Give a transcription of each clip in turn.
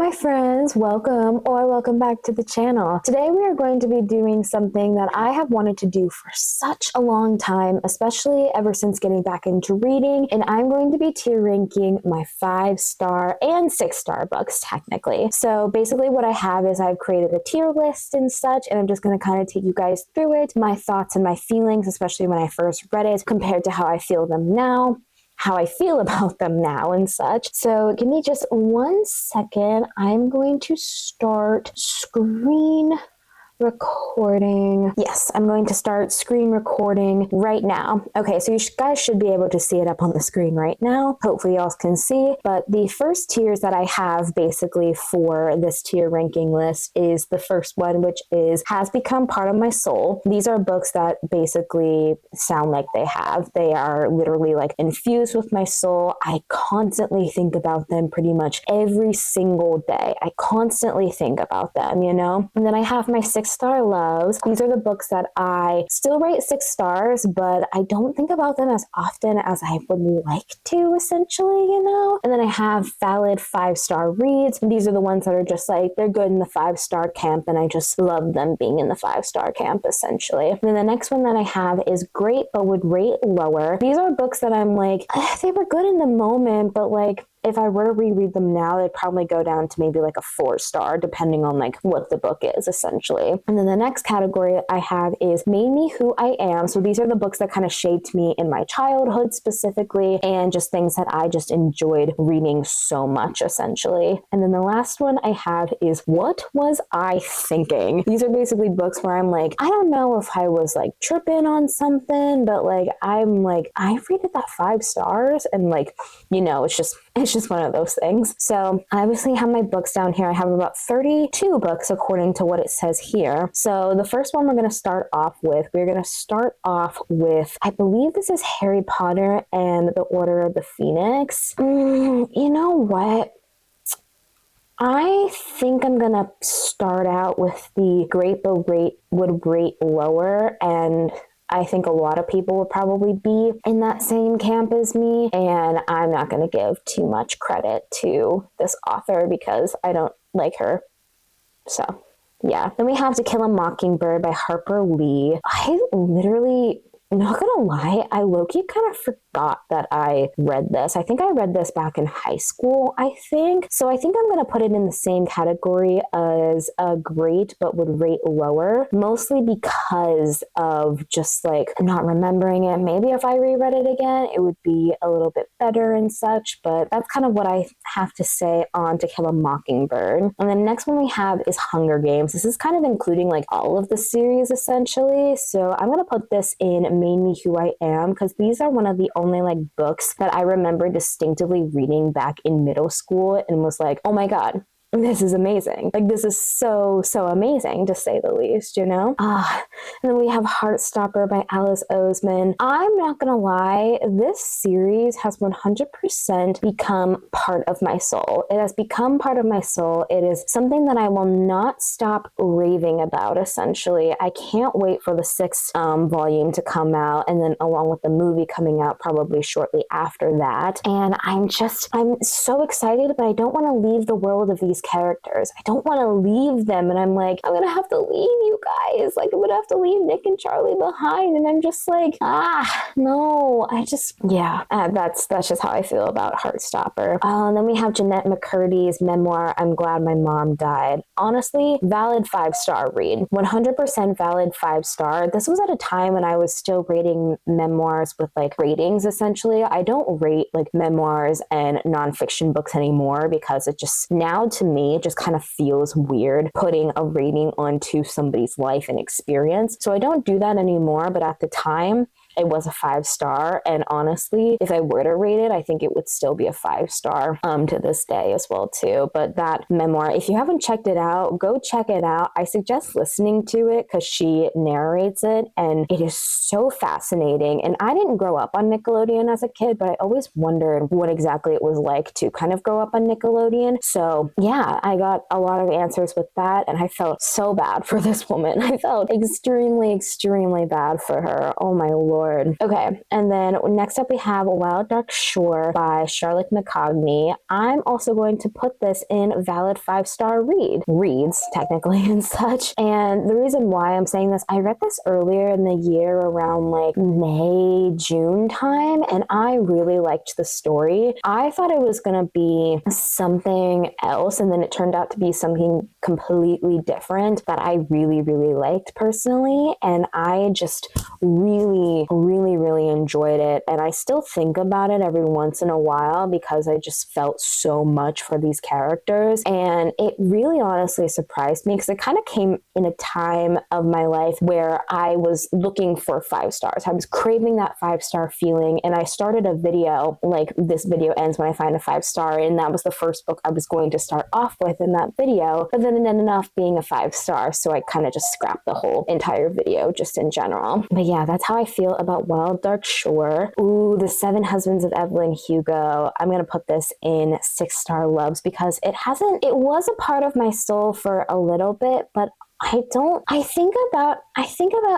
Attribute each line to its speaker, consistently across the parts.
Speaker 1: my friends, welcome back to the channel. Today we are going to be doing something that I have wanted to do for such a long time, especially ever since getting back into reading, and I'm going to be tier ranking my 5-star and 6-star books technically. So basically what I have is I've created a tier list and such, and I'm just going to kind of take you guys through it, my thoughts and my feelings, especially when I first read it compared to how I feel about them now and such. So give me just 1 second. I'm going to start screen recording. Yes, I'm going to start screen recording right now. Okay, so you guys should be able to see it up on the screen right now. Hopefully y'all can see. But the first tiers that I have basically for this tier ranking list is the first one, which is Has Become Part of My Soul. These are books that basically sound like they have. They are literally like infused with my soul. I constantly think about them pretty much every single day. I constantly think about them, you know? And then I have my 6-star loves. These are the books that I still rate 6 stars, but I don't think about them as often as I would like to, essentially, you know? And then I have valid 5-star reads. These are the ones that are just like, they're good in the 5-star camp, and I just love them being in the 5-star camp, essentially. And then the next one that I have is great, but would rate lower. These are books that I'm like, they were good in the moment, but like, if I were to reread them now, they'd probably go down to maybe like a 4-star, depending on like what the book is, essentially. And then the next category I have is Made Me Who I Am. So these are the books that kind of shaped me in my childhood specifically, and just things that I just enjoyed reading so much, essentially. And then the last one I have is What Was I Thinking? These are basically books where I'm like, I don't know if I was like tripping on something, but like, I'm like, I rated that 5 stars, and like, you know, it's just one of those things. So I obviously have my books down here. I have about 32 books according to what it says here. So the first one we're going to start off with, I believe this is Harry Potter and the Order of the Phoenix. You know what? I think I'm going to start out with the Great but would rate lower, and I think a lot of people would probably be in that same camp as me, and I'm not going to give too much credit to this author because I don't like her. So, yeah. Then we have To Kill a Mockingbird by Harper Lee. I literally, not gonna lie, I low-key kind of forgot that I read this. I think I read this back in high school, I think. So I think I'm gonna put it in the same category as a great but would rate lower, mostly because of just like not remembering it. Maybe if I reread it again, it would be a little bit better and such, but that's kind of what I have to say on To Kill a Mockingbird. And then the next one we have is Hunger Games. This is kind of including like all of the series, essentially. So I'm gonna put this in Made Me Who I Am, because these are one of the only like books that I remember distinctively reading back in middle school and was like, oh my God, this is amazing. Like, this is so amazing, to say the least, you know? And then we have Heartstopper by Alice Oseman. I'm not gonna lie, this series has 100% become part of my soul. It has become part of my soul. It is something that I will not stop raving about, essentially. I can't wait for the 6th volume to come out, and then along with the movie coming out probably shortly after that. And I'm so excited, but I don't want to leave the world of these characters. I don't want to leave them, and I'm like, I'm gonna have to leave you guys. Like, I'm gonna have to leave Nick and Charlie behind, and I'm just like, no. That's just how I feel about Heartstopper. And then we have Jeanette McCurdy's memoir, I'm Glad My Mom Died. Honestly, valid 5-star read. 100% valid 5-star. This was at a time when I was still rating memoirs with like ratings, essentially. I don't rate like memoirs and nonfiction books anymore, because it just, now to me, it just kind of feels weird putting a rating onto somebody's life and experience. So I don't do that anymore, but at the time, it was a 5-star, and honestly, if I were to rate it, I think it would still be a 5-star to this day as well too. But that memoir, if you haven't checked it out, go check it out. I suggest listening to it because she narrates it, and it is so fascinating. And I didn't grow up on Nickelodeon as a kid, but I always wondered what exactly it was like to kind of grow up on Nickelodeon. So yeah, I got a lot of answers with that, and I felt so bad for this woman. I felt extremely bad for her. Oh my Lord. Lord. Okay, and then next up we have Wild Dark Shore by Charlotte McCogney. I'm also going to put this in valid 5-star reads, technically, and such. And the reason why I'm saying this, I read this earlier in the year around like May, June time, and I really liked the story. I thought it was going to be something else, and then it turned out to be something completely different that I really, really liked personally. And I just really, really, really enjoyed it. And I still think about it every once in a while because I just felt so much for these characters. And it really honestly surprised me because it kind of came in a time of my life where I was looking for 5 stars. I was craving that 5-star feeling. And I started a video, like this video ends when I find a 5-star. And that was the first book I was going to start off with in that video. But then it ended up being a 5-star. So I kind of just scrapped the whole entire video just in general. But yeah, that's how I feel about Wild Dark Shore. Ooh, The 7 Husbands of Evelyn Hugo. I'm going to put this in 6-star loves because it was a part of my soul for a little bit, but I think about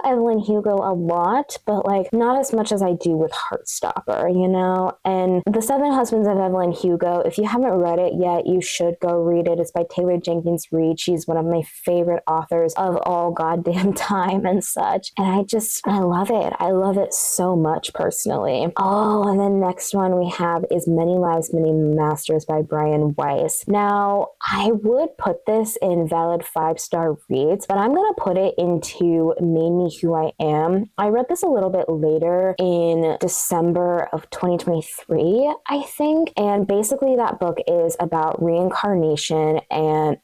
Speaker 1: Evelyn Hugo a lot, but like not as much as I do with Heartstopper, you know? And The 7 Husbands of Evelyn Hugo, if you haven't read it yet, you should go read it. It's by Taylor Jenkins Reid. She's one of my favorite authors of all goddamn time and such. And I love it. I love it so much personally. Oh, and then next one we have is Many Lives, Many Masters by Brian Weiss. Now, I would put this in valid 5-star read, but I'm going to put it into Made Me Who I Am. I read this a little bit later in December of 2023, I think. And basically that book is about reincarnation and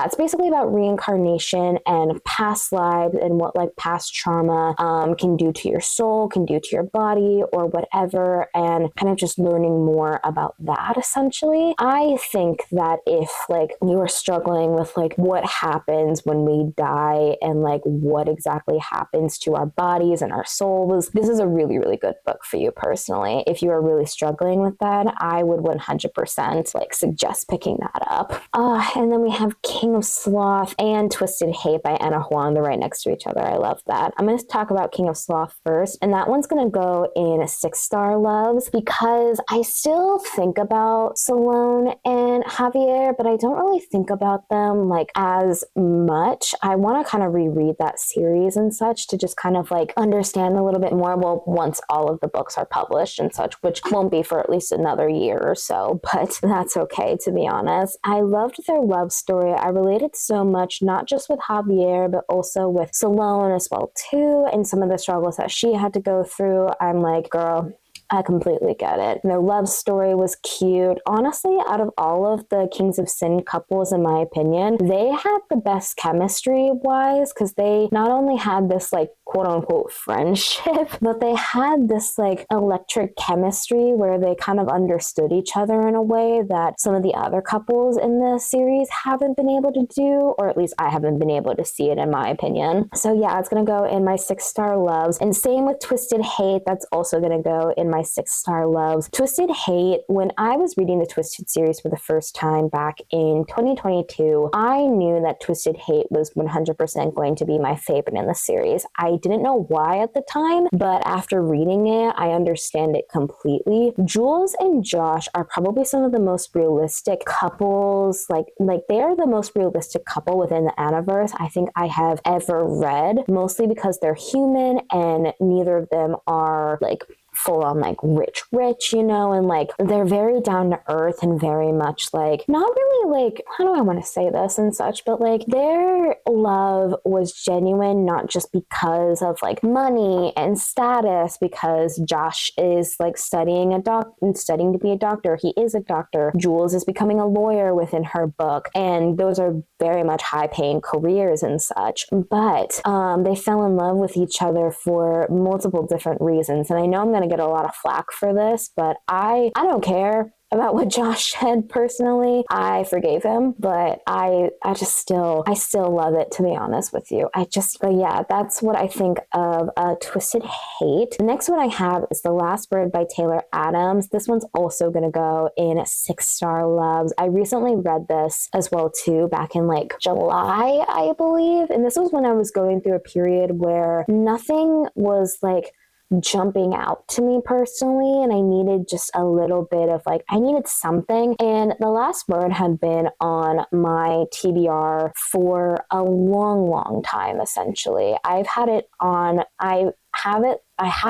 Speaker 1: it's basically about reincarnation and past lives and what like past trauma can do to your soul, can do to your body or whatever, and kind of just learning more about that essentially. I think that if like you are struggling with like what happens when we die and like what exactly happens to our bodies and our souls, this is a really, really good book for you personally. If you are really struggling with that, I would 100% like suggest picking that up. And then we have King of Sloth and Twisted Hate by Anna Huang. They're right next to each other. I love that. I'm going to talk about King of Sloth first, and that one's going to go in a 6-star loves because I still think about Salome and Javier, but I don't really think about them like as much. I want to kind of reread that series and such to just kind of like understand a little bit more. Well, once all of the books are published and such, which won't be for at least another year or so, but that's okay, to be honest. I loved their love story. I related so much, not just with Javier, but also with Salome as well too, and some of the struggles that she had to go through. I'm like, girl, I completely get it. Their love story was cute. Honestly, out of all of the Kings of Sin couples, in my opinion, they had the best chemistry-wise because they not only had this like quote-unquote friendship, but they had this like electric chemistry where they kind of understood each other in a way that some of the other couples in the series haven't been able to do, or at least I haven't been able to see it in my opinion. So yeah, it's going to go in my 6-star loves. And same with Twisted Hate, that's also going to go in my 6-star loves. Twisted Hate, when I was reading the Twisted series for the first time back in 2022, I knew that Twisted Hate was 100% going to be my favorite in the series. I didn't know why at the time, but after reading it, I understand it completely. Jules and Josh are probably some of the most realistic couples, like they are the most realistic couple within the Anaverse I think I have ever read, mostly because they're human and neither of them are like full on like rich, you know, and like they're very down to earth and very much like not really like, how do I want to say this and such, but like their love was genuine, not just because of like money and status, because Josh is like studying to be a doctor. He is a doctor. Jules is becoming a lawyer within her book, and those are very much high paying careers and such, but they fell in love with each other for multiple different reasons. And I know I'm going to get a lot of flack for this, but I don't care about what Josh said personally. I forgave him, but I still love it, to be honest with you. But yeah, that's what I think of Twisted Hate. The next one I have is The Last Bird by Taylor Adams. This one's also going to go in 6-star loves. I recently read this as well too, back in like July, I believe. And this was when I was going through a period where nothing was like jumping out to me personally, and I needed just a little bit of like, I needed something. And The Last Word had been on my TBR for a long time, essentially. I've had it on, I had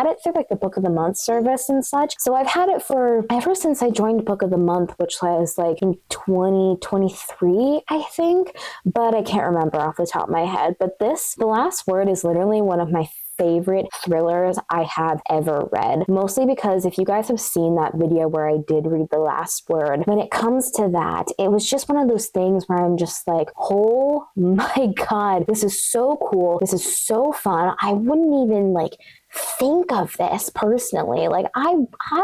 Speaker 1: it through like the Book of the Month service and such. So I've had it for ever since I joined Book of the Month, which was like in 2023, I think, but I can't remember off the top of my head. But The Last Word is literally one of my favorite thrillers I have ever read. Mostly because if you guys have seen that video where I did read The Last Word, when it comes to that, it was just one of those things where I'm just like, oh my God, this is so cool. This is so fun. I wouldn't even like think of this personally. Like I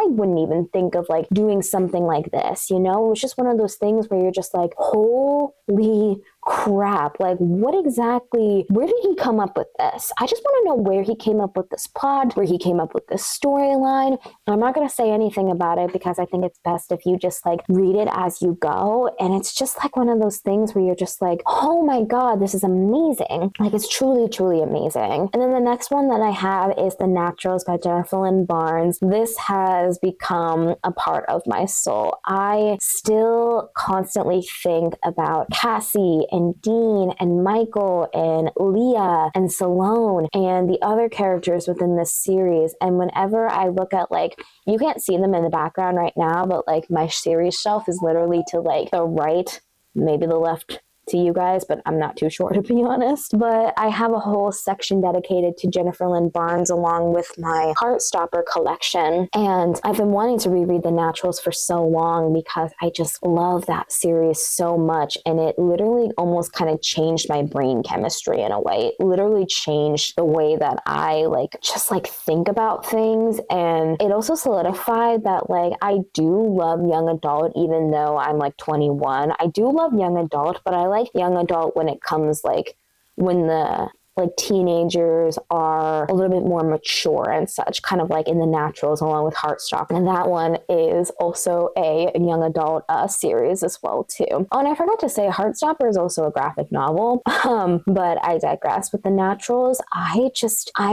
Speaker 1: wouldn't even think of like doing something like this, you know? It was just one of those things where you're just like, holy crap, like what exactly, where did he come up with this? I just want to know where he came up with this plot, where he came up with this storyline. I'm not going to say anything about it because I think it's best if you just like read it as you go. And it's just like one of those things where you're just like, oh my God, this is amazing. Like it's truly amazing. And then the next one that I have is The Naturals by Jennifer Lynn Barnes. This has become a part of my soul. I still constantly think about Cassie and Dean and Michael and Leah and Salone and the other characters within this series. And whenever I look at like, you can't see them in the background right now, but like my series shelf is literally to like the right, maybe the left to you guys, but I'm not too sure to be honest. But I have a whole section dedicated to Jennifer Lynn Barnes along with my Heartstopper collection. And I've been wanting to reread The Naturals for so long because I just love that series so much. And it literally almost kind of changed my brain chemistry in a way. It literally changed the way that I like just like think about things. And it also solidified that like I do love young adult, even though I'm like 21. I do love young adult, but I like young adult when it comes like when the like teenagers are a little bit more mature and such, kind of like in The Naturals along with Heartstopper. And that one is also a young adult series as well too. Oh, and I forgot to say Heartstopper is also a graphic novel, but I digress. With The Naturals, I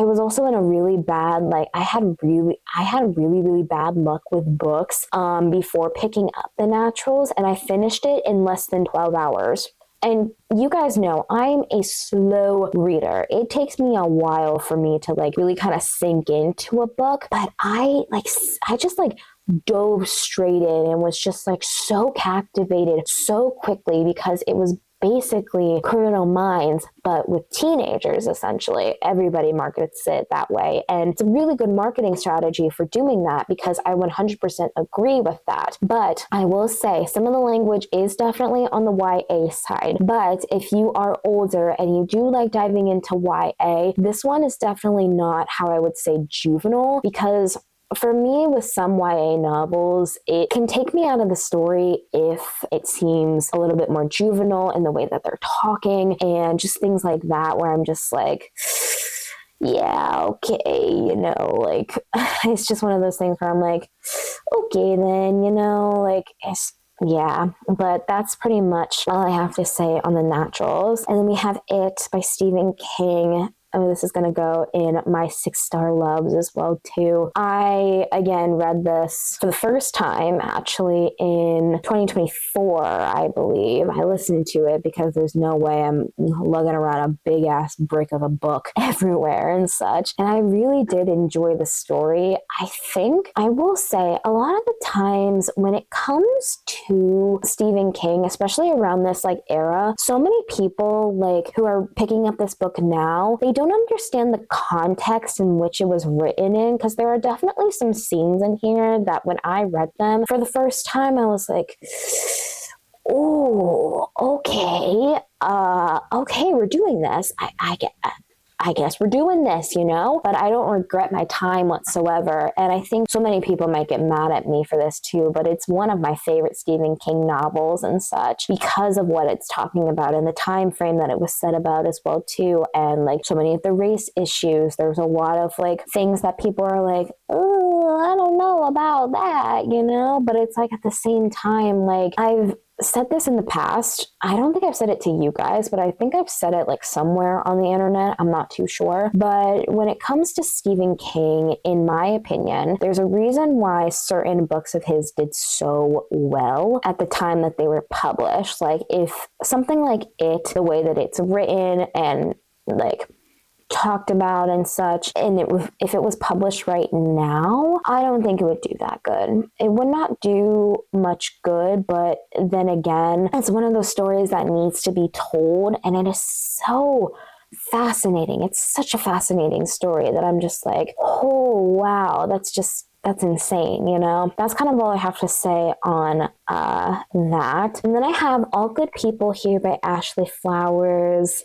Speaker 1: was also in a really bad, like I had really bad luck with books before picking up The Naturals, and I finished it in less than 12 hours. And you guys know I'm a slow reader. It takes me a while for me to like really kind of sink into a book, but I just like dove straight in and was just like so captivated so quickly because it was basically Criminal Minds, but with teenagers, essentially. Everybody markets it that way. And it's a really good marketing strategy for doing that because I 100% agree with that. But I will say some of the language is definitely on the YA side. But if you are older and you do like diving into YA, this one is definitely not how I would say juvenile, because for me, with some YA novels, it can take me out of the story if it seems a little bit more juvenile in the way that they're talking and just things like that, where I'm just like, yeah, okay, you know, like, it's just one of those things where I'm like, okay, then, you know, like, yeah, but that's pretty much all I have to say on The Naturals. And then we have It by Stephen King. I mean, this is going to go in my 6-star loves as well, too. I, again, read this for the first time, actually, in 2024, I believe. I listened to it because there's no way I'm lugging around a big-ass brick of a book everywhere and such. And I really did enjoy the story. I think, I will say, a lot of the times when it comes to Stephen King, especially around this, like, era, so many people, like, who are picking up this book now, they don't understand the context in which it was written in, because there are definitely some scenes in here that when I read them for the first time, I was like, oh, okay, we're doing this. I guess we're doing this, you know, but I don't regret my time whatsoever. And I think so many people might get mad at me for this too, but it's one of my favorite Stephen King novels and such because of what it's talking about and the time frame that it was set about as well too. And like so many of the race issues, there's a lot of like things that people are like, oh, I don't know about that, you know, but it's like at the same time, like I've said this in the past. I don't think I've said it to you guys, but I think I've said it like somewhere on the internet. I'm not too sure. But when it comes to Stephen King, in my opinion, there's a reason why certain books of his did so well at the time that they were published. Like if something like It, the way that it's written and like talked about and such, and if it was published right now, I don't think it would do that good. It would not do much good, but then again, it's one of those stories that needs to be told, and it is so fascinating. It's such a fascinating story that I'm just like, oh wow, that's insane, you know? That's kind of all I have to say on that. And then I have All Good People here by Ashley Flowers.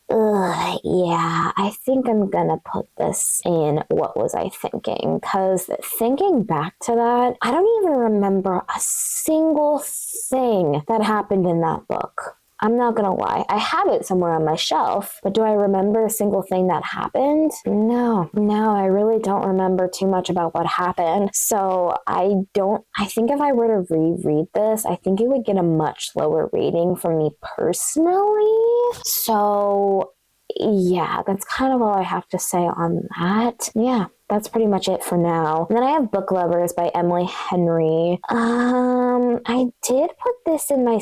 Speaker 1: Yeah, I think I'm gonna put this in What Was I Thinking? Because thinking back to that, I don't even remember a single thing that happened in that book. I'm not gonna lie. I have it somewhere on my shelf, but do I remember a single thing that happened? No, I really don't remember too much about what happened. So I think if I were to reread this, I think it would get a much lower rating from me personally. So yeah, that's kind of all I have to say on that. Yeah. That's pretty much it for now. And then I have Book Lovers by Emily Henry. I did put this in my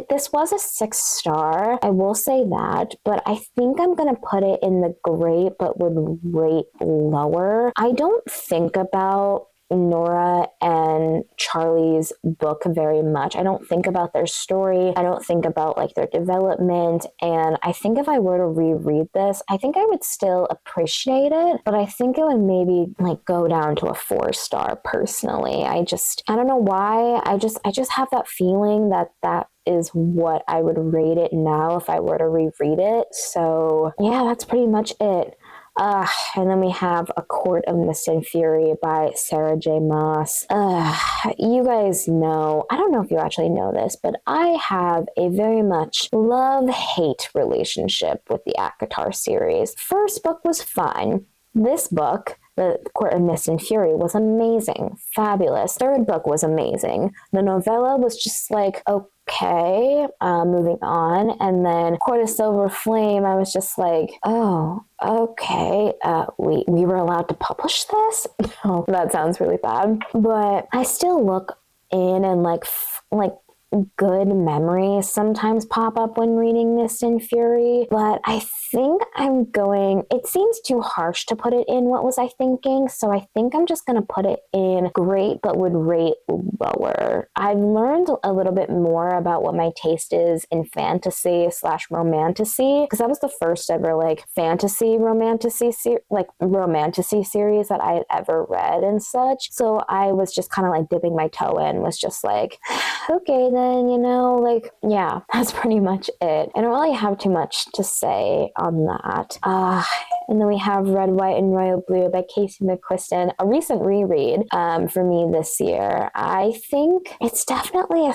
Speaker 1: this was a 6-star, I will say that, but I think I'm going to put it in the great but would rate lower. I don't think about Nora and Charlie's book very much. I don't think about their story. I don't think about like their development. And I think if I were to reread this, I think I would still appreciate it, but I think it would maybe like go down to a 4-star personally. I don't know why. I just have that feeling that is what I would rate it now if I were to reread it. So yeah, that's pretty much it. And then we have A Court of Mist and Fury by Sarah J. Maas. You guys know, I don't know if you actually know this, but I have a very much love-hate relationship with the ACOTAR series. First book was fine. This book, The Court of Mist and Fury, was amazing, fabulous. Third book was amazing. The novella was just like, okay, moving on. And then Court of Silver Flame, I was just like, oh, okay, we were allowed to publish this? No, that sounds really bad. But I still look in and like good memories sometimes pop up when reading Mist and Fury, but I think it seems too harsh to put it in What Was I Thinking? So I think I'm just going to put it in great but would rate lower. I've learned a little bit more about what my taste is in fantasy / romantasy, because that was the first ever like fantasy romantasy series that I had ever read and such. So I was just kind of like dipping my toe in, was just like, okay, then, you know, like, yeah, that's pretty much it. I don't really have too much to say on that. And then we have Red, White, and Royal Blue by Casey McQuiston, a recent reread for me this year. I think it's definitely a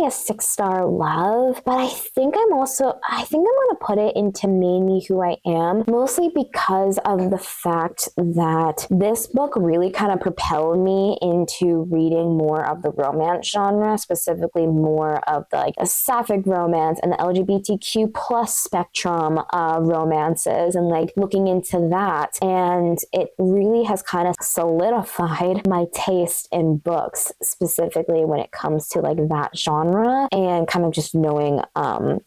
Speaker 1: 6-star love, but I think I'm going to put it into Made Me Who I Am, mostly because of the fact that this book really kind of propelled me into reading more of the romance genre, specifically more of the like a sapphic romance and the LGBTQ plus spectrum romances, and like looking into that. And it really has kind of solidified my taste in books, specifically when it comes to like that genre and kind of just knowing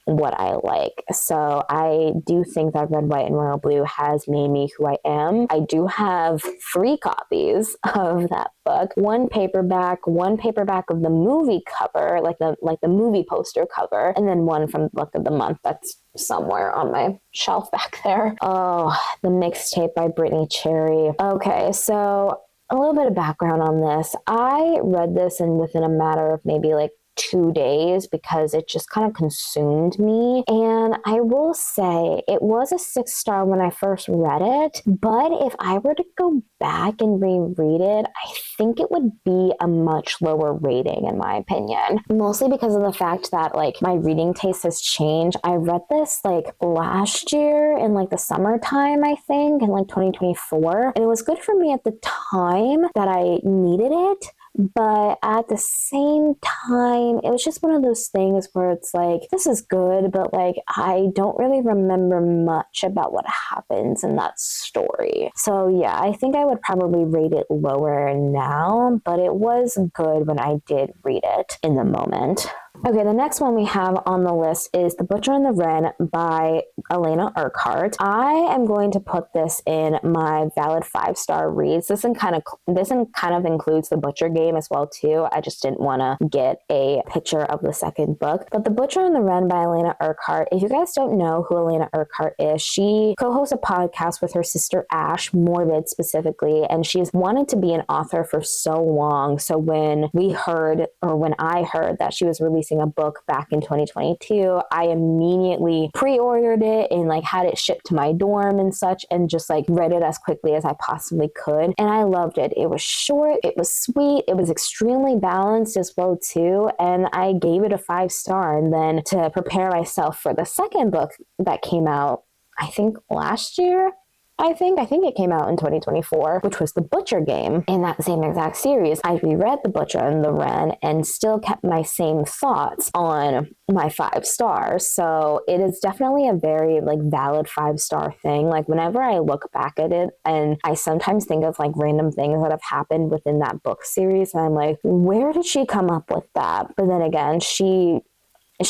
Speaker 1: what I like. So I do think that Red, White, and Royal Blue has made me who I am. I do have 3 copies of that book, one paperback of the movie cover, like the movie poster cover, and then one from the book of the month that's somewhere on my shelf back there. Oh, the mixtape by Brittany Cherry. Okay, so a little bit of background on this. I read this within a matter of maybe like 2 days because it just kind of consumed me. And I will say it was a 6-star when I first read it, but if I were to go back and reread it, I think it would be a much lower rating in my opinion, mostly because of the fact that like my reading taste has changed. I read this like last year in like the summertime, I think, in like 2024, and it was good for me at the time that I needed it. But at the same time, it was just one of those things where it's like, this is good, but like, I don't really remember much about what happens in that story. So yeah, I think I would probably rate it lower now, but it was good when I did read it in the moment. Okay, the next one we have on the list is The Butcher and the Wren by Elena Urquhart. I am going to put this in my valid 5-star reads. This kind of includes The Butcher Game as well too. I just didn't want to get a picture of the second book. But The Butcher and the Wren by Elena Urquhart. If you guys don't know who Elena Urquhart is, she co-hosts a podcast with her sister Ash, Morbid specifically, and she's wanted to be an author for so long. So when I heard that she was releasing a book back in 2022, I immediately pre-ordered it and like had it shipped to my dorm and such, and just like read it as quickly as I possibly could. And I loved it. It was short, it was sweet, it was extremely balanced as well too, and I gave it a 5-star. And then to prepare myself for the second book that came out, I think last year, I think it came out in 2024, which was The Butcher Game. In that same exact series, I reread The Butcher and the Wren and still kept my same thoughts on my 5 stars. So it is definitely a very like valid 5-star thing. Like whenever I look back at it, and I sometimes think of like random things that have happened within that book series, and I'm like, where did she come up with that? But then again, she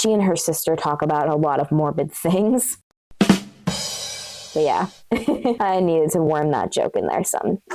Speaker 1: and her sister talk about a lot of morbid things. But yeah, I needed to worm that joke in there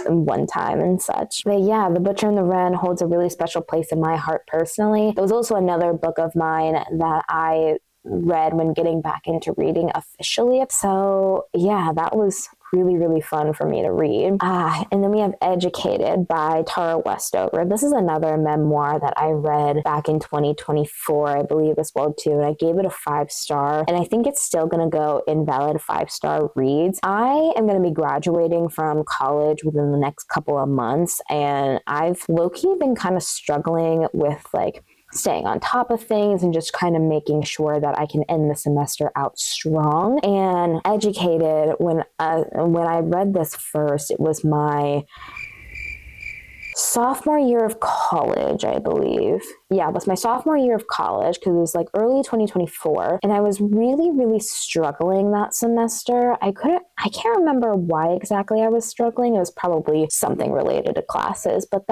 Speaker 1: one time and such. But yeah, The Butcher and the Wren holds a really special place in my heart personally. It was also another book of mine that I read when getting back into reading officially. So yeah, that was really, really fun for me to read. And then we have Educated by Tara Westover. This is another memoir that I read back in 2024, I believe as well too. And I gave it a 5-star, and I think it's still going to go in valid 5-star reads. I am going to be graduating from college within the next couple of months, and I've low-key been kind of struggling with like staying on top of things and just kind of making sure that I can end the semester out strong. And Educated, when I read this first, it was my sophomore year of college, I believe. Yeah, it was my sophomore year of college because it was like early 2024. And I was really, really struggling that semester. I can't remember why exactly I was struggling. It was probably something related to classes, but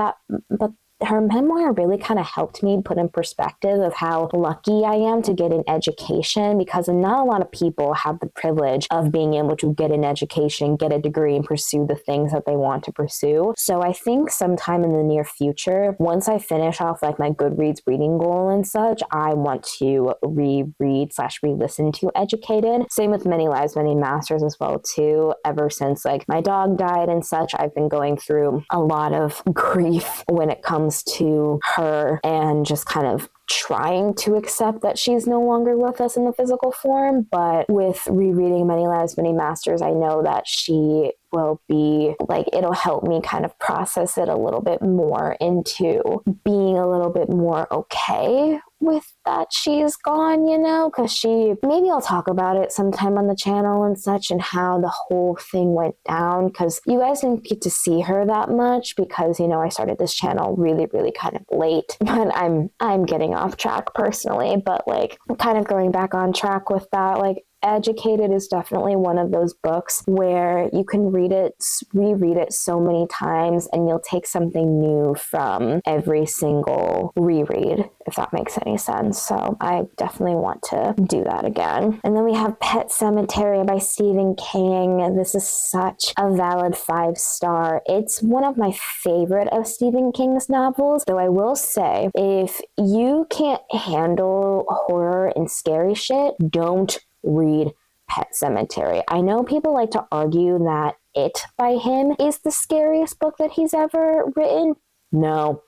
Speaker 1: her memoir really kind of helped me put in perspective of how lucky I am to get an education, because not a lot of people have the privilege of being able to get an education, get a degree, and pursue the things that they want to pursue. So I think sometime in the near future, once I finish off like my Goodreads reading goal and such, I want to re-listen to Educated. Same with Many Lives, Many Masters as well too. Ever since like my dog died and such, I've been going through a lot of grief when it comes to her, and just kind of trying to accept that she's no longer with us in the physical form. But with rereading Many Lives, Many Masters, I know that she will be like, it'll help me kind of process it a little bit more into being a little bit more okay with that she's gone, because maybe I'll talk about it sometime on the channel and such, and how the whole thing went down, because you guys didn't get to see her that much because, I started this channel really, really kind of late. But I'm getting off track personally, but like kind of going back on track with that, like Educated is definitely one of those books where you can reread it so many times, and you'll take something new from every single reread, if that makes any sense. So I definitely want to do that again. And then we have Pet Sematary by Stephen King. This is such a valid 5-star. It's one of my favorite of Stephen King's novels, though I will say, if you can't handle horror and scary shit, don't read Pet Sematary. I know people like to argue that It by him is the scariest book that he's ever written. No.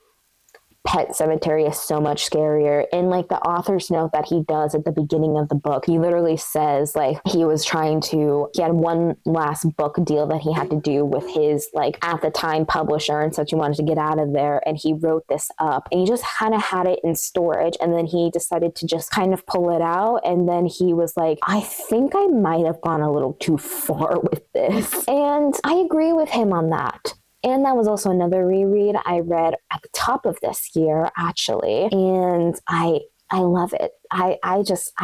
Speaker 1: Pet Sematary is so much scarier. In like the author's note that he does at the beginning of the book, he literally says like he had one last book deal that he had to do with his like at the time publisher and such. He wanted to get out of there, and he wrote this up, and he just kind of had it in storage, and then he decided to just kind of pull it out, and then he was like, I think I might have gone a little too far with this. And I agree with him on that. And that was also another reread I read at the top of this year, actually. And I love it. I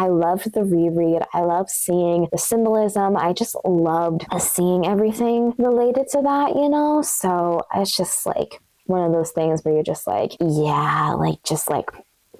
Speaker 1: loved the reread. I love seeing the symbolism. I just loved seeing everything related to that, you know? So it's just like one of those things where you're just like, yeah,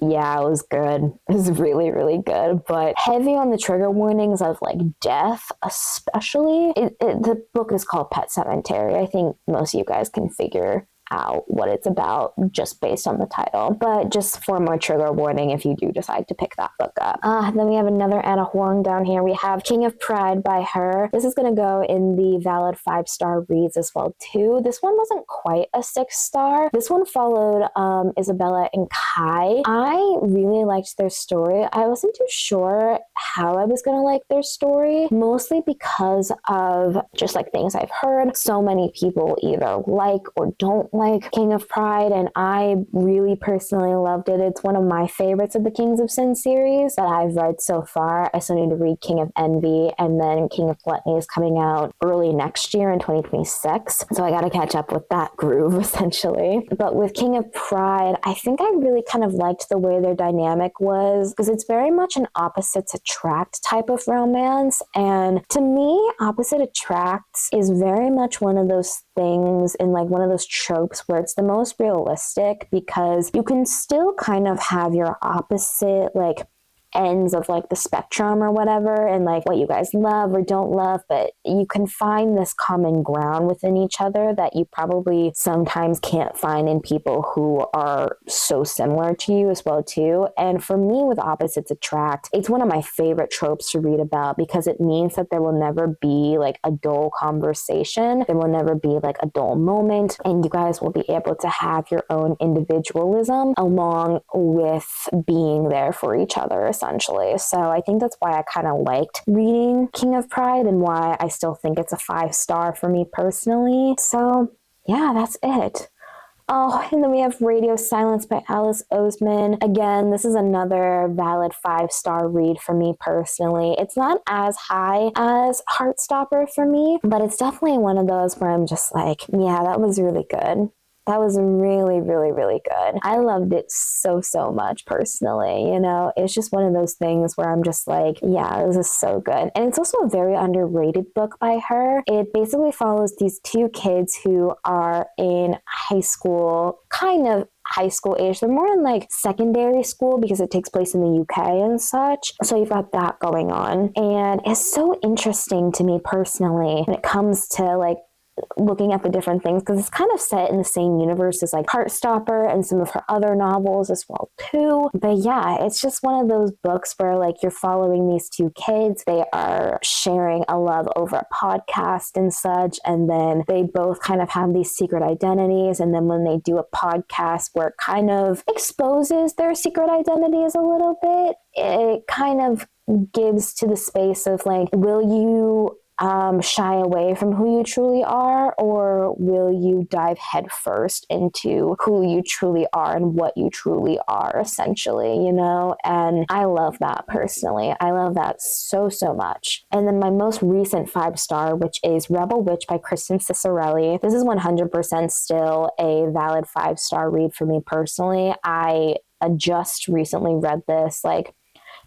Speaker 1: yeah, it was good. It was really, really good, but heavy on the trigger warnings of like death, especially. The book is called Pet Sematary. I think most of you guys can figure out what it's about just based on the title, but just for more trigger warning if you do decide to pick that book up. Then we have another Anna Huang down here. We have King of Pride by her. This is going to go in the valid 5-star reads as well too. This one wasn't quite a 6-star. This one followed Isabella and Kai. I really liked their story. I wasn't too sure how I was going to like their story, mostly because of just like things I've heard. So many people either like or don't like King of Pride, and I really personally loved it. It's one of my favorites of the Kings of Sin series that I've read so far. I still need to read King of Envy, and then King of Gluttony is coming out early next year in 2026, so I gotta catch up with that groove essentially. But with King of Pride, I think I really kind of liked the way their dynamic was, because it's very much an opposites attract type of romance, and to me, opposite attracts is very much one of those things in like one of those tropes where it's the most realistic, because you can still kind of have your opposite like ends of like the spectrum or whatever, and like what you guys love or don't love, but you can find this common ground within each other that you probably sometimes can't find in people who are so similar to you as well too. And for me, with opposites attract, it's one of my favorite tropes to read about, because it means that there will never be like a dull conversation, there will never be like a dull moment, and you guys will be able to have your own individualism along with being there for each other essentially. So I think that's why I kind of liked reading King of Pride, and why I still think it's a 5-star for me personally. So yeah, that's it. Oh, and then we have Radio Silence by Alice Oseman. Again, this is another valid 5-star read for me personally. It's not as high as Heartstopper for me, but it's definitely one of those where I'm just like, yeah, that was really good. That was really, really, really good. I loved it so, so much personally. You know, it's just one of those things where I'm just like, yeah, this is so good. And it's also a very underrated book by her. It basically follows these two kids who are in high school, kind of high school age. They're more in like secondary school because it takes place in the UK and such. So you've got that going on. And it's so interesting to me personally when it comes to like looking at the different things, because it's kind of set in the same universe as like Heartstopper and some of her other novels as well too. But yeah, it's just one of those books where like you're following these two kids. They are sharing a love over a podcast and such, and then they both kind of have these secret identities, and then when they do a podcast where it kind of exposes their secret identities a little bit, it kind of gives to the space of like, will you shy away from who you truly are, or will you dive headfirst into who you truly are and what you truly are, essentially, you know? And I love that personally. I love that so, so much. And then my most recent 5-star, which is Rebel Witch by Kristen Cicerelli. This is 100% still a valid 5-star read for me personally. I just recently read this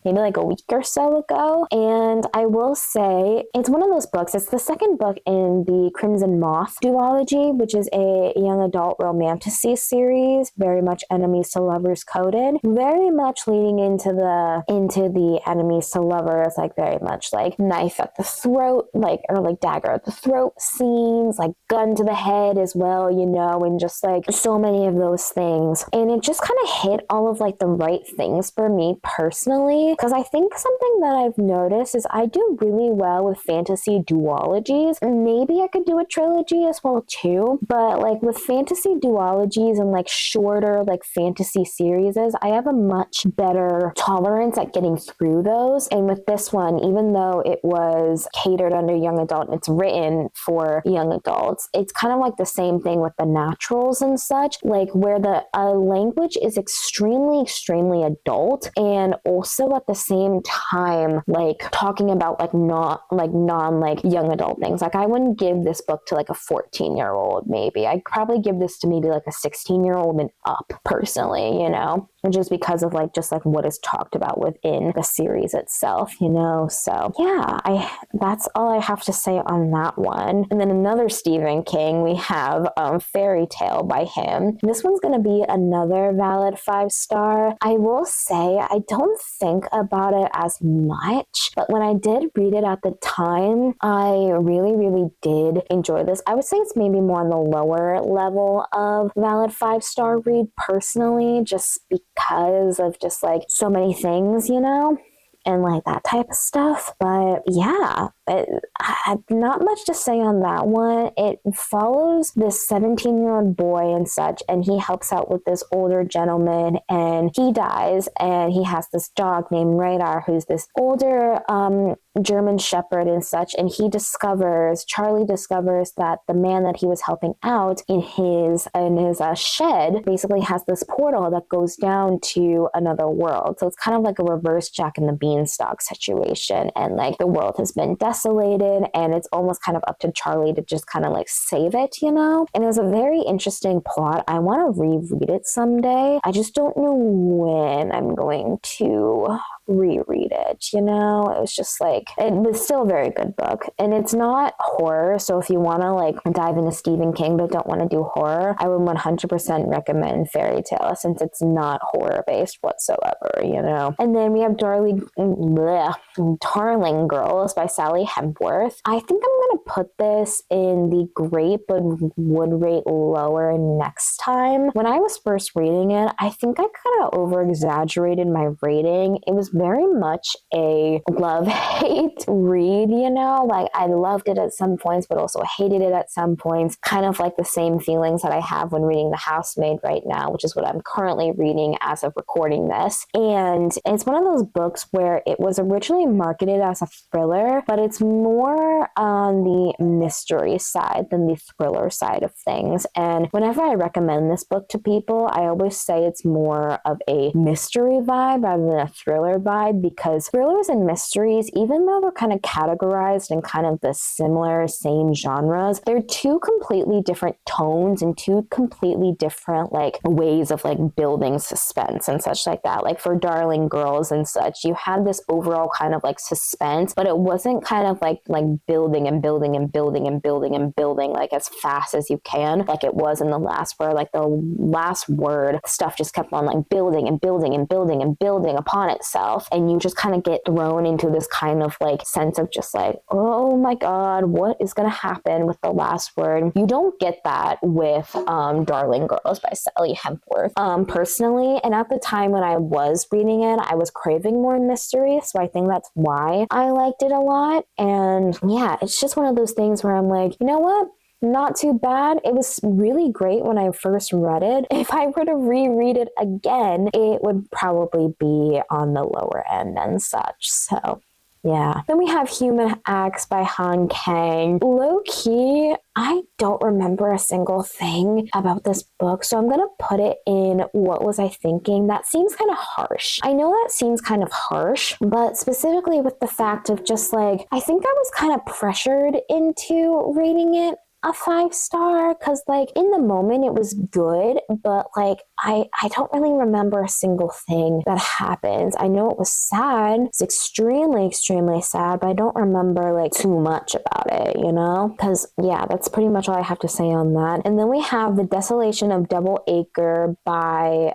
Speaker 1: maybe like a week or so ago. And I will say it's one of those books. It's the second book in the Crimson Moth duology, which is a young adult romantasy series, very much enemies to lovers coded, very much leading into the enemies to lovers, like very much like knife at the throat, or like dagger at the throat scenes, like gun to the head as well, you know, and just like so many of those things. And it just kind of hit all of like the right things for me personally. Because I think something that I've noticed is I do really well with fantasy duologies. Maybe I could do a trilogy as well too, but like with fantasy duologies and like shorter like fantasy series, I have a much better tolerance at getting through those. And with this one, even though it was catered under young adult and it's written for young adults, it's kind of like the same thing with the naturals and such, like where the language is extremely, extremely adult, and also at at the same time, like talking about like not like non like young adult things. Like I wouldn't give this book to like a 14-year-old maybe. I'd probably give this to maybe like a 16-year-old and up personally, you know, just because of like just like what is talked about within the series itself, you know. So yeah, that's all I have to say on that one. And then another Stephen King, we have Fairy Tale by him. This one's going to be another valid 5-star. I will say I don't think about it as much, but when I did read it at the time, I really did enjoy this. I would say it's maybe more on the lower level of valid 5-star read personally, just because of just like so many things, you know, and like that type of stuff. But yeah, not much to say on that one. It follows this 17-year-old boy and such, and he helps out with this older gentleman, and he dies, and he has this dog named Radar, who's this older German Shepherd and such, and Charlie discovers that the man that he was helping out in his shed basically has this portal that goes down to another world. So it's kind of like a reverse Jack and the Beanstalk situation, and like the world has been desolated, and it's almost kind of up to Charlie to just kind of like save it, you know? And it was a very interesting plot. I want to reread it someday. I just don't know when I'm going to reread it, you know? It was just like, it was still a very good book, and it's not horror, so if you want to like dive into Stephen King but don't want to do horror, I would 100% recommend Fairy Tale, since it's not horror based whatsoever, you know? And then we have Darling Girls by Sally Hempworth. I think I'm gonna put this in the great but would rate lower next time. When I was first reading it, I think I kind of over exaggerated my rating. It was very much a love-hate read, you know? Like I loved it at some points, but also hated it at some points. Kind of like the same feelings that I have when reading The Housemaid right now, which is what I'm currently reading as of recording this. And it's one of those books where it was originally marketed as a thriller, but it's more on the mystery side than the thriller side of things. And whenever I recommend this book to people, I always say it's more of a mystery vibe rather than a thriller vibe, because thrillers and mysteries, even though they're kind of categorized in kind of the similar same genres, they're two completely different tones and two completely different like ways of like building suspense and such like that. Like for Darling Girls and such, you had this overall kind of like suspense, but it wasn't kind of like building and building and building and building and building like as fast as you can, like it was in the last word. Like the last word stuff just kept on like building and building and building and building upon itself, and you just kind of get thrown into this kind of like sense of just like, oh my god, what is gonna happen with the last word? You don't get that with Darling Girls by Sally Hempworth personally. And at the time when I was reading it, I was craving more mystery, so I think that's why I liked it a lot. And yeah, it's just one of those things where I'm like, you know what? Not too bad. It was really great when I first read it. If I were to reread it again, it would probably be on the lower end and such. So yeah. Then we have Human Acts by Han Kang. Low key, I don't remember a single thing about this book, so I'm going to put it in what was I thinking. That seems kind of harsh. I know that seems kind of harsh, but specifically with the fact of just like, I think I was kind of pressured into rating it a 5-star, because like in the moment it was good, but like I don't really remember a single thing that happens. I know it was sad. It's extremely sad, but I don't remember like too much about it, you know? Because yeah, that's pretty much all I have to say on that. And then we have The Desolation of Double Acre by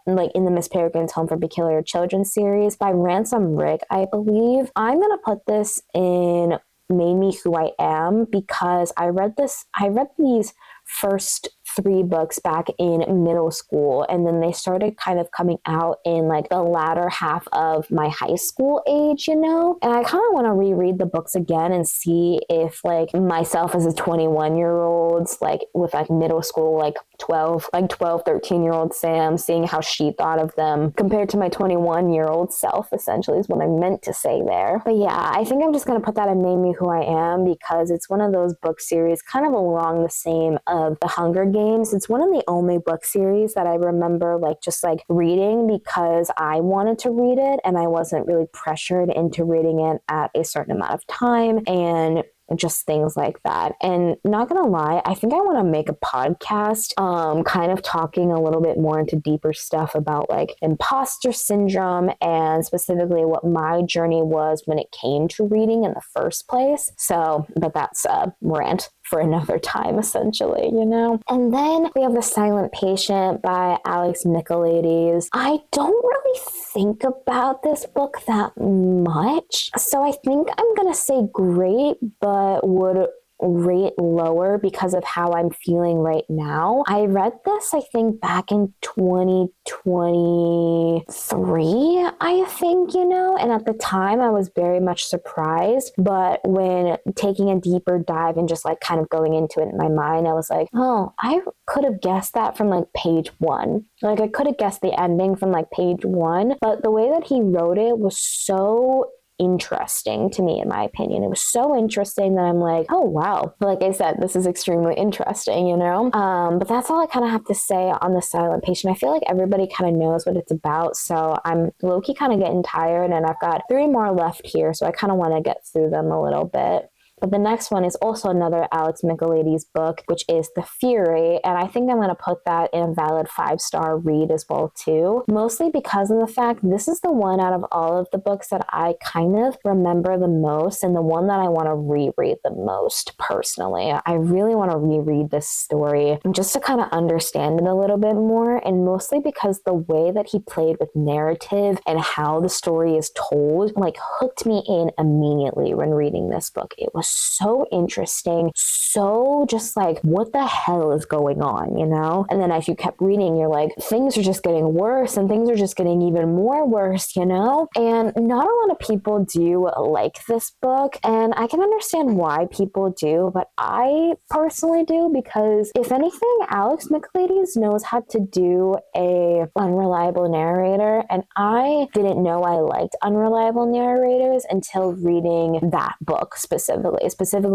Speaker 1: like in the Miss Peregrine's Home for Peculiar Children series by Ransom Rick, I believe. I'm gonna put this in Made Me Who I Am, because I read these first 3 books back in middle school, and then they started kind of coming out in like the latter half of my high school age, you know? And I kind of want to reread the books again and see if like myself as a 21-year-old, like with like middle school, like 13-year-old Sam, seeing how she thought of them compared to my 21-year-old self, essentially, is what I meant to say there. But yeah, I think I'm just going to put that in Made Me Who I Am, because it's one of those book series kind of along the same of The Hunger Games times. It's one of the only book series that I remember like just like reading because I wanted to read it and I wasn't really pressured into reading it at a certain amount of time and just things like that. And not gonna lie, I think I want to make a podcast kind of talking a little bit more into deeper stuff about like imposter syndrome and specifically what my journey was when it came to reading in the first place. So, but that's a rant for another time, essentially, you know? And then we have The Silent Patient by Alex Michaelides. I don't really think about this book that much. So I think I'm going to say great, but would rate lower because of how I'm feeling right now. I read this, I think, back in 2023, I think, you know, and at the time I was very much surprised, but when taking a deeper dive and just like kind of going into it in my mind, I was like, oh, I could have guessed that from like page 1. Like I could have guessed the ending from like page 1, but the way that he wrote it was so interesting to me, in my opinion. It was so interesting that I'm like, oh wow, like I said, this is extremely interesting, you know? But that's all I kind of have to say on The Silent Patient. I feel like everybody kind of knows what it's about, so I'm low-key kind of getting tired, and I've got 3 more left here, so I kind of want to get through them a little bit. But the next one is also another Alex Michaelides book, which is The Fury. And I think I'm going to put that in a valid 5-star read as well, too. Mostly because of the fact this is the one out of all of the books that I kind of remember the most and the one that I want to reread the most personally. I really want to reread this story just to kind of understand it a little bit more. And mostly because the way that he played with narrative and how the story is told, like hooked me in immediately when reading this book. It was so interesting, so just like, what the hell is going on, you know? And then as you kept reading, you're like, things are just getting worse and things are just getting even more worse, you know? And not a lot of people do like this book, and I can understand why people do, but I personally do, because if anything, Alex Michaelides knows how to do a unreliable narrator, and I didn't know I liked unreliable narrators until reading that book specifically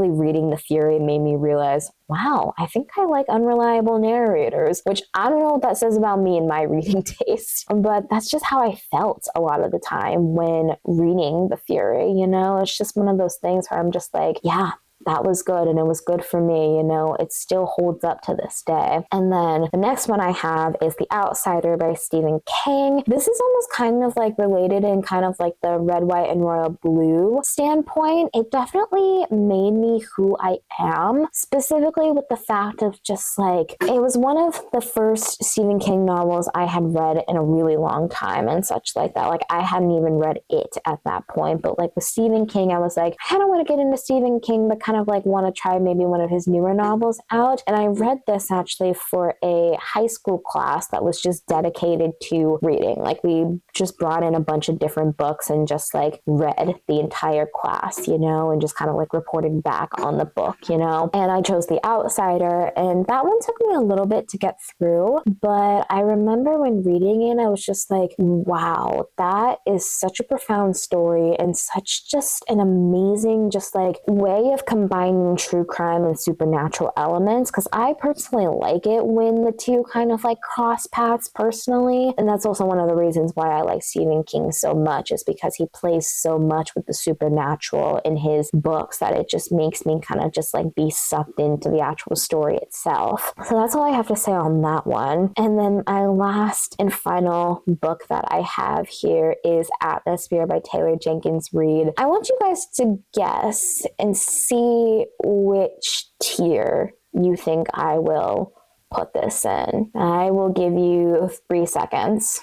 Speaker 1: reading The Fury made me realize, wow, I think I like unreliable narrators, which I don't know what that says about me and my reading taste, but that's just how I felt a lot of the time when reading The Fury, you know? It's just one of those things where I'm just like, yeah, that was good, and it was good for me, you know, it still holds up to this day. And then the next one I have is The Outsider by Stephen King. This is almost kind of like related in kind of like the red, white, and royal blue standpoint. It definitely made me who I am, specifically with the fact of just like, it was one of the first Stephen King novels I had read in a really long time and such like that. Like I hadn't even read it at that point, but like with Stephen King, I was like, I kind of want to get into Stephen King, but kind of like want to try maybe one of his newer novels out. And I read this actually for a high school class that was just dedicated to reading. Like we just brought in a bunch of different books and just like read the entire class, you know, and just kind of like reported back on the book, you know. And I chose The Outsider, and that one took me a little bit to get through, but I remember when reading it, I was just like, wow, that is such a profound story and such just an amazing just like way of combining true crime and supernatural elements, because I personally like it when the two kind of like cross paths personally. And that's also one of the reasons why I like Stephen King so much, is because he plays so much with the supernatural in his books that it just makes me kind of just like be sucked into the actual story itself. So that's all I have to say on that one. And then my last and final book that I have here is Atmosphere by Taylor Jenkins Reid. I want you guys to guess and see which tier you think I will put this in. I will give you 3 seconds.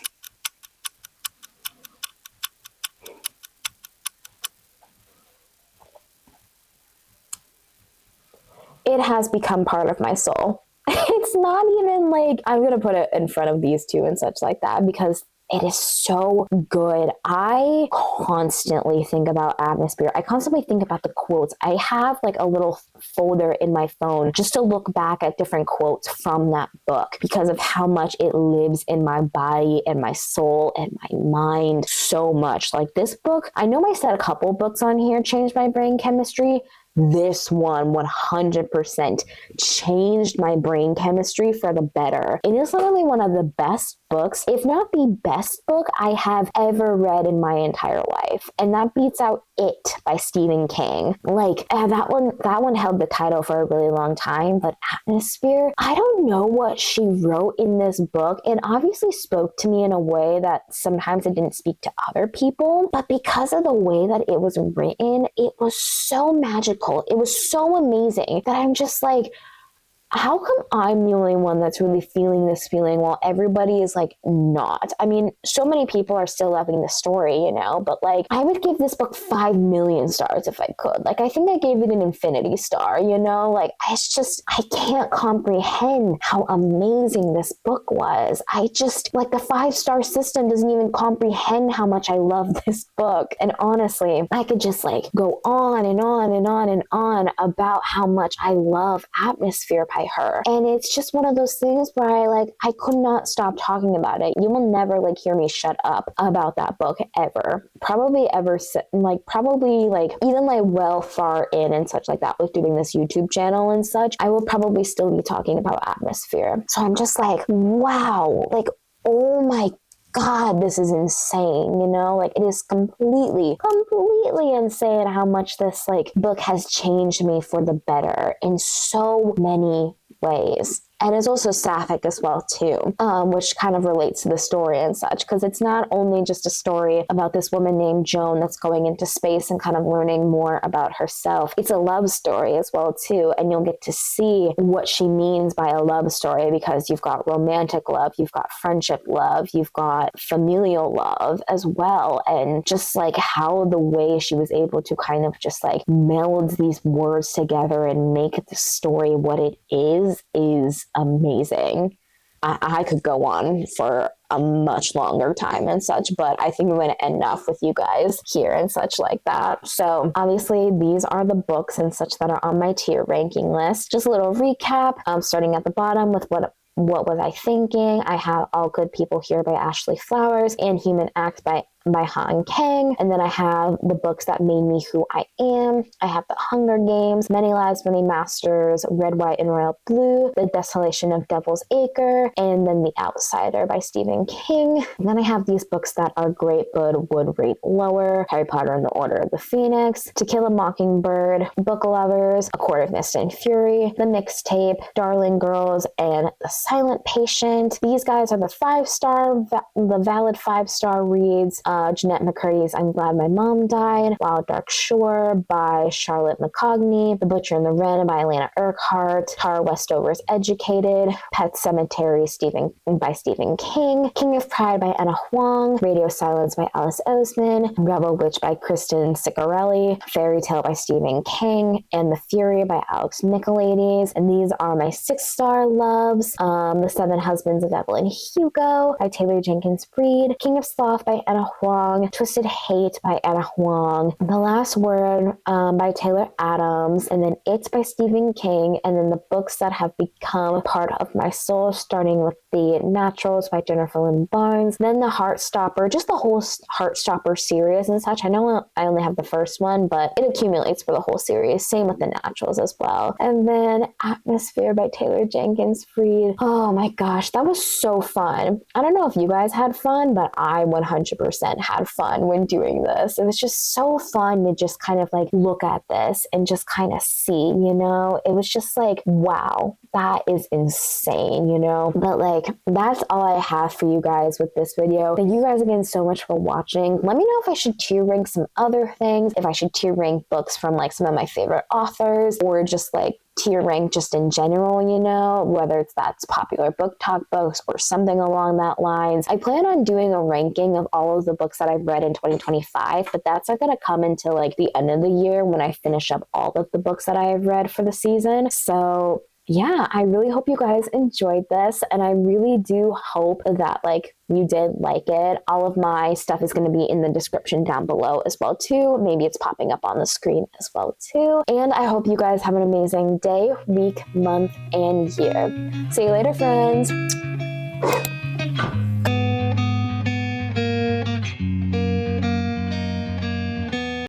Speaker 1: It has become part of my soul. It's not even like I'm going to put it in front of these two and such like that, because it is so good. I constantly think about Atmosphere. I constantly think about the quotes. I have like a little folder in my phone just to look back at different quotes from that book because of how much it lives in my body and my soul and my mind so much. Like this book, I know I said a couple books on here changed my brain chemistry. this one 100% changed my brain chemistry for the better. It is literally one of the best books, if not the best book I have ever read in my entire life. And that beats out It by Stephen King. Like, that one held the title for a really long time, but Atmosphere, I don't know what she wrote in this book. It obviously spoke to me in a way that sometimes it didn't speak to other people, but because of the way that it was written, it was so magical. It was so amazing that I'm just like, how come I'm the only one that's really feeling this feeling while everybody is like not? I mean, so many people are still loving the story, you know, but like I would give this book 5 million stars if I could. Like I think I gave it an infinity star, you know, like it's just, I can't comprehend how amazing this book was. I just, like the 5-star system doesn't even comprehend how much I love this book. And honestly, I could just like go on and on and on and on about how much I love Atmosphere by her. And it's just one of those things where I could not stop talking about it. You will never like hear me shut up about that book ever. Probably even like well far in and such like that with doing this YouTube channel and such, I will probably still be talking about Atmosphere. So I'm just like, wow, like, oh my God, this is insane, you know? Like, it is completely insane how much this, like, book has changed me for the better in so many ways. And it's also sapphic as well, too, which kind of relates to the story and such, because it's not only just a story about this woman named Joan that's going into space and kind of learning more about herself. It's a love story as well, too, and you'll get to see what she means by a love story, because you've got romantic love, you've got friendship love, you've got familial love as well, and just like how the way she was able to kind of just like meld these words together and make the story what it is amazing. I could go on for a much longer time and such, but I think we're going to end off with you guys here and such like that. So obviously these are the books and such that are on my tier ranking list. Just a little recap, starting at the bottom with what was I thinking? I have All Good People Here by Ashley Flowers and Human Act by Han Kang. And then I have the books that made me who I am. I have The Hunger Games, Many Lives, Many Masters, Red, White, and Royal Blue, The Desolation of Devil's Acre, and then The Outsider by Stephen King. And then I have these books that are great but would rate lower: Harry Potter and the Order of the Phoenix, To Kill a Mockingbird, Book Lovers, A Court of Mist and Fury, The Mixtape, Darling Girls, and The Silent Patient. These guys are the valid 5-star reads. Jeanette McCurdy's I'm Glad My Mom Died, Wild Dark Shore by Charlotte McCogney, The Butcher and the Wren by Elena Urquhart, Tara Westover's Educated, Pet Cemetery by Stephen King, King of Pride by Anna Huang, Radio Silence by Alice Oseman, Rebel Witch by Kristen Ciccarelli, Fairy Tale by Stephen King, and The Fury by Alex Michaelides. And these are my 6-star loves. The Seven Husbands of Evelyn Hugo by Taylor Jenkins Reid, King of Sloth by Anna Huang, Twisted Hate by Anna Huang, The Last Word by Taylor Adams, and then It's by Stephen King, and then the books that have become part of my soul, starting with The Naturals by Jennifer Lynn Barnes, then The Heartstopper, just the whole Heartstopper series and such. I know I only have the first one, but it accumulates for the whole series. Same with The Naturals as well. And then Atmosphere by Taylor Jenkins Reid. Oh my gosh, that was so fun. I don't know if you guys had fun, but I 100% had fun when doing this. It was just so fun to just kind of like look at this and just kind of see, you know? It was just like, wow, that is insane, you know? But like, that's all I have for you guys with this video. Thank you guys again so much for watching. Let me know if I should tier rank some other things, if I should tier rank books from like some of my favorite authors, or just like tier rank just in general, you know, whether that's popular book talk books or something along that lines. I plan on doing a ranking of all of the books that I've read in 2025, but that's not going to come until like the end of the year when I finish up all of the books that I have read for the season. So yeah, I really hope you guys enjoyed this, and I really do hope that like you did like it. All of my stuff is going to be in the description down below as well too. Maybe it's popping up on the screen as well too. And I hope you guys have an amazing day, week, month, and year. See you later, friends.